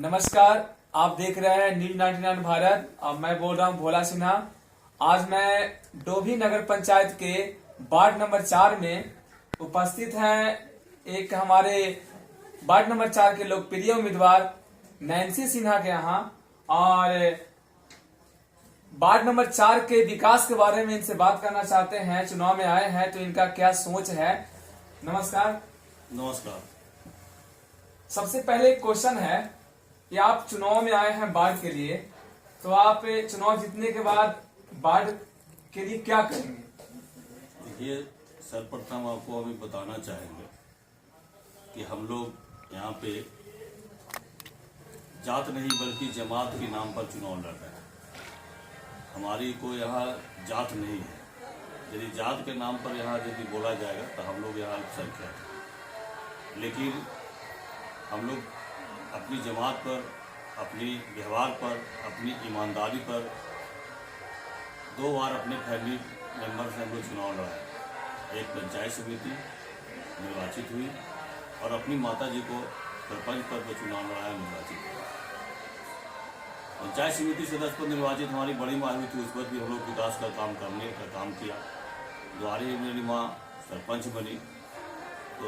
नमस्कार, आप देख रहे हैं न्यूज 99 भारत। अब मैं बोल रहा हूं भोला सिन्हा। आज मैं डोभी नगर पंचायत के वार्ड नंबर 4 में उपस्थित हैं एक हमारे वार्ड नंबर 4 के लोकप्रिय उम्मीदवार नैन्सी सिन्हा के यहाँ, और वार्ड नंबर 4 के विकास के बारे में इनसे बात करना चाहते हैं। चुनाव में आए हैं तो इनका क्या सोच है। नमस्कार। नमस्कार। सबसे पहले एक क्वेश्चन है कि आप चुनाव में आए हैं वार्ड के लिए, तो आप चुनाव जीतने के बाद वार्ड के लिए क्या करेंगे? देखिए, सर्वप्रथम आपको अभी बताना चाहेंगे कि हम लोग यहाँ पे जात नहीं बल्कि जमात के नाम पर चुनाव लड़ रहे हैं। हमारी कोई यहाँ जात नहीं है। यदि जात के नाम पर यहाँ यदि बोला जाएगा तो हम लोग यहाँ अल्पसंख्यक हैं, लेकिन हम लोग अपनी जमात पर, अपनी व्यवहार पर, अपनी ईमानदारी पर 2 बार अपने फैमिली मेंबर से हम लोग चुनाव लड़ाए। एक पंचायत समिति निर्वाचित हुई और अपनी माता जी को सरपंच पद पर चुनाव लड़ाया, निर्वाचित हुआ। पंचायत समिति सदस्य पद निर्वाचित हमारी बड़ी माँ हुई थी, उस पर भी हम लोग विकास का काम करने का काम किया। द्वारे मेरी माँ सरपंच बनी तो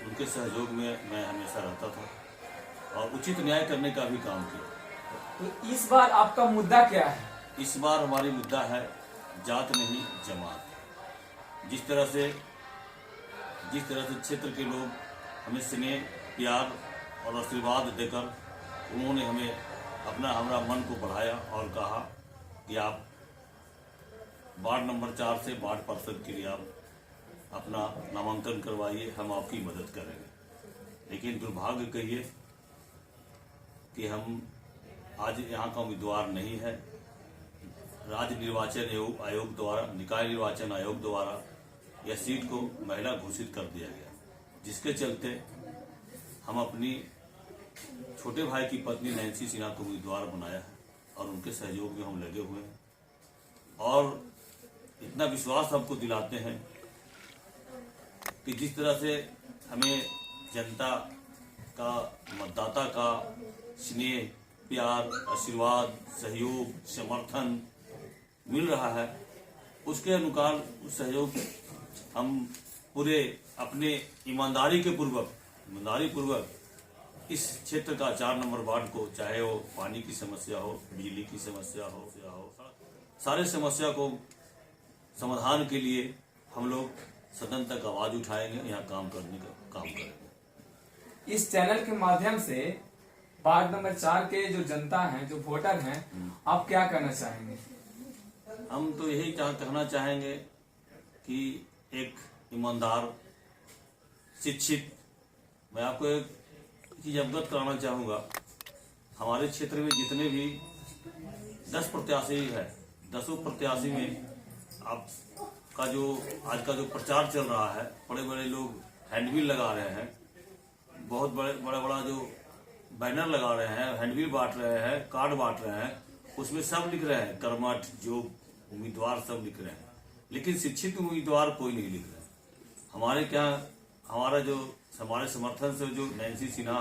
उनके सहयोग में मैं हमेशा रहता था और उचित न्याय करने का भी काम किया। तो इस बार आपका मुद्दा क्या है? इस बार हमारी मुद्दा है जात नहीं जमात। जिस तरह से क्षेत्र के लोग हमें स्नेह, प्यार और आशीर्वाद देकर उन्होंने हमें हमारा मन को बढ़ाया और कहा कि आप वार्ड नंबर 4 से वार्ड पार्षद के लिए आप अपना नामांकन करवाइए, हम आपकी मदद करेंगे। लेकिन दुर्भाग्य कहिए कि हम आज यहाँ का उम्मीदवार नहीं है। राज्य निर्वाचन आयोग द्वारा, निकाय निर्वाचन आयोग द्वारा यह सीट को महिला घोषित कर दिया गया, जिसके चलते हम अपनी छोटे भाई की पत्नी नैन्सी सिन्हा को उम्मीदवार बनाया है और उनके सहयोग में हम लगे हुए हैं और इतना विश्वास हमको दिलाते हैं कि जिस तरह से हमें जनता का, मतदाता का स्नेह, प्यार, आशीर्वाद, सहयोग, समर्थन मिल रहा है, उसके अनुसार उस सहयोग हम पूरे अपने ईमानदारी पूर्वक इस क्षेत्र का 4 नंबर वार्ड को, चाहे वो पानी की समस्या हो, बिजली की समस्या हो, सारे समस्या को समाधान के लिए हम लोग सदन तक आवाज उठाएंगे, यहाँ काम करने का काम करेंगे। इस चैनल के माध्यम से वार्ड नंबर 4 के जो जनता हैं, जो वोटर हैं, आप क्या कहना चाहेंगे? हम तो यही कहना चाहेंगे कि एक ईमानदार, शिक्षित, मैं आपको एक चीज अवगत कराना चाहूँगा। हमारे क्षेत्र में जितने भी 10 प्रत्याशी है, 10 प्रत्याशी में आपका जो आज का जो प्रचार चल रहा है, बड़े बड़े लोग हैंडबिल लगा रहे हैं, बहुत बड़ा जो बैनर लगा रहे हैं, हैंडबिल बांट रहे हैं, कार्ड बांट रहे हैं, उसमें सब लिख रहे हैं कर्मठ, जो उम्मीदवार सब लिख रहे हैं, लेकिन शिक्षित उम्मीदवार कोई नहीं लिख रहे हैं। हमारे समर्थन से जो नैन्सी सिन्हा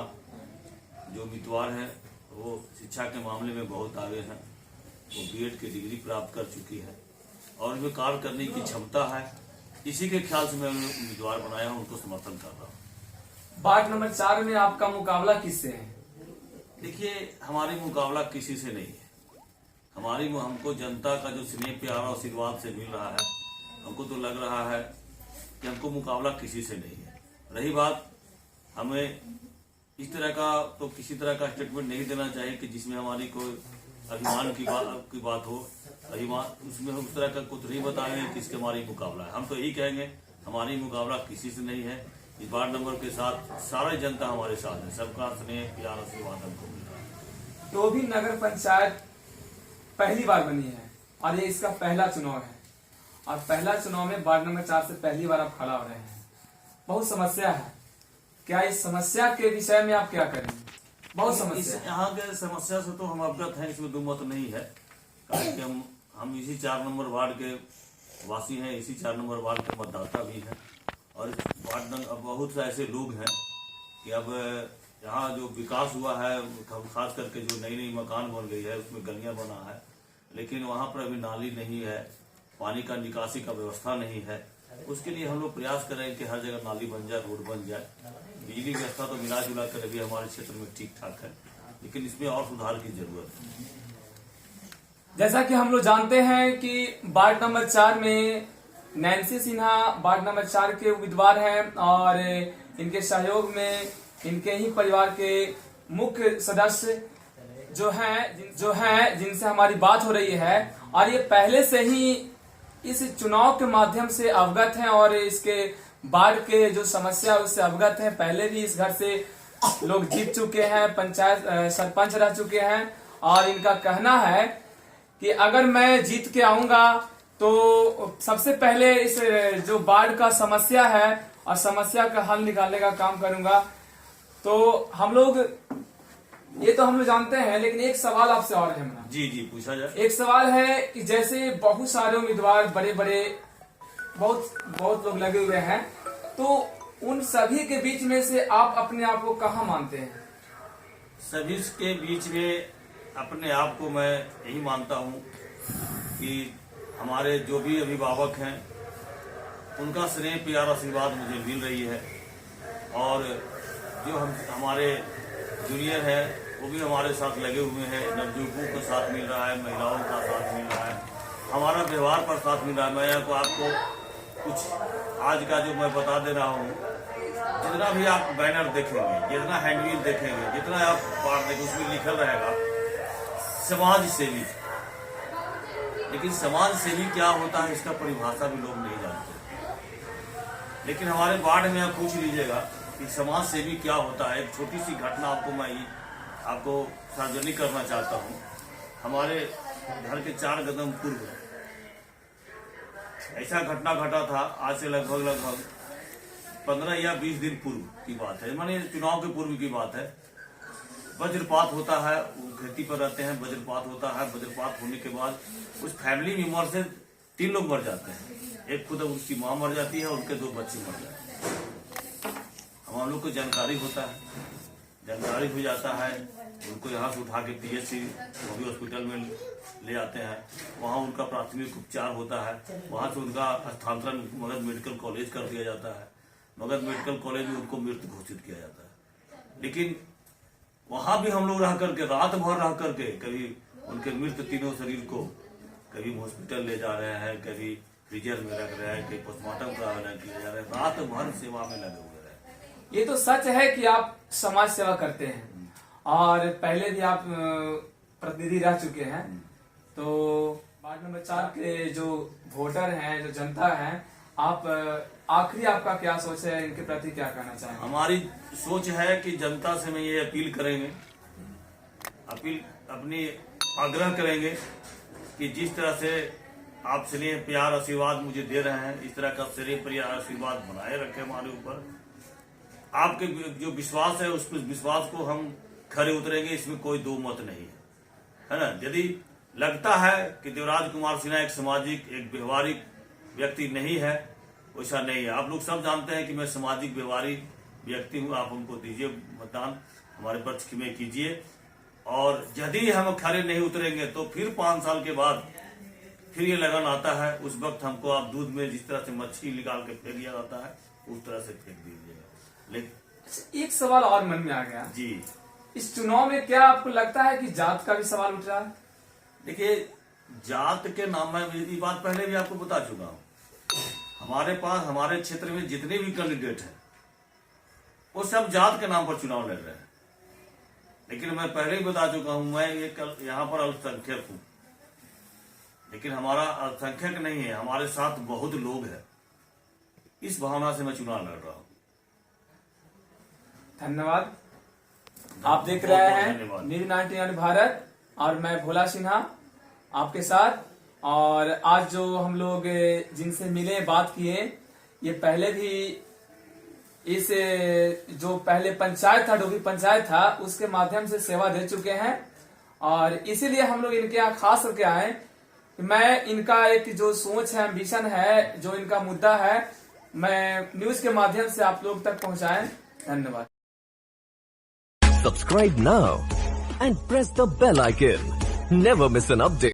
जो उम्मीदवार है, वो शिक्षा के मामले में बहुत आगे हैं। वो बीएड की डिग्री प्राप्त कर चुकी है और उनमें कार्य करने की क्षमता है। इसी के ख्याल से मैं उम्मीदवार बनाया हूँ, उनको समर्थन कर रहा हूँ। वार्ड नंबर 4 में आपका मुकाबला किससे है? देखिए, हमारी मुकाबला किसी से नहीं है। हमको जनता का जो स्नेह, प्यार और आशीर्वाद से मिल रहा है, हमको तो लग रहा है कि हमको मुकाबला किसी से नहीं है। रही बात, हमें इस तरह का तो किसी तरह का स्टेटमेंट नहीं देना चाहिए कि जिसमें हमारी कोई अभिमान की बात हो। अभिमान उसमें हम उस तरह का कुछ नहीं बताएंगे किसके हमारी मुकाबला है। हम तो यही कहेंगे हमारी मुकाबला किसी से नहीं है। इस वार्ड नंबर के साथ सारी जनता हमारे साथ है, सबका स्नेह, प्यार, आशीर्वाद हमको मिल रहा है। डोभी नगर पंचायत पहली बार बनी है और ये इसका पहला चुनाव है, और पहला चुनाव में वार्ड नंबर 4 से पहली बार आप खड़ा हो रहे हैं। बहुत समस्या है, क्या इस समस्या के विषय में आप क्या करेंगे? बहुत समस्या। यहाँ के समस्या से तो हम अवगत हैं, इसमें दुमत नहीं है, कारण कि हम इसी 4 नंबर वार्ड के वासी हैं, इसी 4 नंबर वार्ड के मतदाता भी हैं और वार्ड अब बहुत से ऐसे लोग हैं कि अब यहाँ जो विकास हुआ है, खास करके जो नई नई मकान बन गई है उसमें गलियां बना है, लेकिन वहाँ पर अभी नाली नहीं है, पानी का निकासी का व्यवस्था नहीं है। उसके लिए हम लोग प्रयास करें कि हर जगह नाली बन जाए, रोड बन जाए। बिजली व्यवस्था तो मिला जुला कर अभी हमारे क्षेत्र में ठीक ठाक है, लेकिन इसमें और सुधार की जरूरत है। जैसा कि हम लोग जानते हैं कि वार्ड नंबर 4 में नैन्सी सिन्हा वार्ड नंबर 4 के उम्मीदवार हैं और इनके सहयोग में इनके ही परिवार के मुख्य सदस्य जो हैं जिनसे हमारी बात हो रही है, और ये पहले से ही इस चुनाव के माध्यम से अवगत हैं और इसके वार्ड के जो समस्या उससे अवगत हैं। पहले भी इस घर से लोग जीत चुके हैं, पंचायत सरपंच रह चुके हैं, और इनका कहना है कि अगर मैं जीत के आऊंगा तो सबसे पहले इस जो वार्ड का समस्या है और समस्या का हल निकालने का काम करूंगा। तो हम लोग जानते हैं, लेकिन एक सवाल आपसे और है हमारा। जी जी, पूछा जाए। एक सवाल है कि जैसे बहुत सारे उम्मीदवार बड़े बड़े बहुत लोग लगे हुए हैं, तो उन सभी के बीच में से आप अपने आप को कहाँ मानते हैं? सभी के बीच में अपने आप को मैं यही मानता हूँ कि हमारे जो भी अभिभावक हैं उनका स्नेह प्यार आशीर्वाद मुझे मिल रही है, और जो हमारे जूनियर है वो भी हमारे साथ लगे हुए हैं। नवयुवकों का साथ मिल रहा है, महिलाओं का साथ मिल रहा है, हमारा व्यवहार पर साथ मिल रहा है। मैं आपको कुछ आज का जो मैं बता दे रहा हूँ, जितना भी आप बैनर देखेंगे, जितना हैंडबिल देखेंगे, जितना आप बात देखेंगे, उसमें लिखल रहेगा समाज सेवी। लेकिन समाज सेवी क्या होता है इसका परिभाषा भी लोग नहीं जानते। लेकिन हमारे वार्ड में आप पूछ लीजिएगा कि समाज सेवी क्या होता है। एक छोटी सी घटना आपको सार्वजनिक करना चाहता हूँ। हमारे घर के 4 कदम पूर्व ऐसा घटना घटा था, आज से लगभग 15 या 20 दिन पूर्व की बात है, माने चुनाव के पूर्व की बात है। वज्रपात होता है, वो खेती पर रहते हैं, वज्रपात होता है। वज्रपात होने के बाद उस फैमिली मेंबर से 3 लोग मर जाते हैं। एक खुद उसकी माँ मर जाती है और उनके 2 बच्चे मर जाते हैं। हम लोग को जानकारी होता है, जानकारी हो जाता है, उनको यहाँ से उठा के PHC हॉस्पिटल में ले आते हैं। वहाँ उनका प्राथमिक उपचार होता है, वहाँ से उनका स्थानांतरण मगध मेडिकल कॉलेज कर दिया जाता है। मगध मेडिकल कॉलेज में उनको मृत घोषित किया जाता है। लेकिन वहां भी हम लोग रह करके, रात भर रह करके, कभी उनके मृत तीनों शरीर को कभी हॉस्पिटल ले जा रहे हैं, कभी फ्रीजर में रख रहे हैं, कभी पोस्टमार्टम कराने किया जा रहा है, रात भर सेवा में लगे हुए रहे। ये तो सच है कि आप समाज सेवा करते हैं और पहले भी आप प्रतिनिधि रह चुके हैं। तो वार्ड नंबर 4 के जो वोटर हैं, जो जनता है, आप आखिरी आपका क्या सोच है, इनके प्रति क्या कहना चाहेंगे? हमारी सोच है कि जनता से मैं ये अपील अपनी आग्रह करेंगे कि जिस तरह से आप स्नेह प्यार आशीर्वाद मुझे दे रहे हैं, इस तरह का स्नेह प्यार आशीर्वाद बनाए रखें हमारे ऊपर। आपके जो विश्वास है उस विश्वास को हम खरे उतरेंगे, इसमें कोई दो मत नहीं है ना। यदि लगता है कि देवराज कुमार सिन्हा एक सामाजिक, एक व्यवहारिक व्यक्ति नहीं है, वैसा नहीं है। आप लोग सब जानते हैं कि मैं सामाजिक व्यवहारिक व्यक्ति हूँ। आप हमको दीजिए मतदान, हमारे पक्ष में कीजिए, और यदि हम खरे नहीं उतरेंगे तो फिर 5 साल के बाद फिर ये लगन आता है। उस वक्त हमको आप दूध में जिस तरह से मच्छी निकाल के फेंक दिया जाता है, उस तरह से फेंक दीजिएगा। लेकिन एक सवाल और मन में आ गया जी, इस चुनाव में क्या आपको लगता है कि जात का भी सवाल उठ रहा है? देखिए, जात के नाम में ये बात पहले भी आपको बता चुका हूँ। हमारे पास, हमारे क्षेत्र में जितने भी कैंडिडेट हैं वो सब जात के नाम पर चुनाव लड़ रहे हैं। लेकिन मैं पहले ही बता चुका हूं, मैं ये यहाँ पर अल्पसंख्यक हूं, लेकिन हमारा अल्पसंख्यक नहीं है, हमारे साथ बहुत लोग हैं। इस भावना से मैं चुनाव लड़ रहा हूं। धन्यवाद। आप देख रहे हैं धन्यवाद। न्यूज 99 भारत और मैं भोला सिन्हा आपके साथ। और आज जो हम लोग जिनसे मिले, बात किए, ये पहले भी इस जो पहले पंचायत था, डोभी पंचायत था, उसके माध्यम से सेवा दे चुके हैं। और इसीलिए हम लोग इनके यहाँ खास करके आए कि मैं इनका एक जो सोच है, एम्बिशन है, जो इनका मुद्दा है, मैं न्यूज के माध्यम से आप लोग तक पहुंचाएं। धन्यवाद। Subscribe now and press the bell icon. Never miss an update.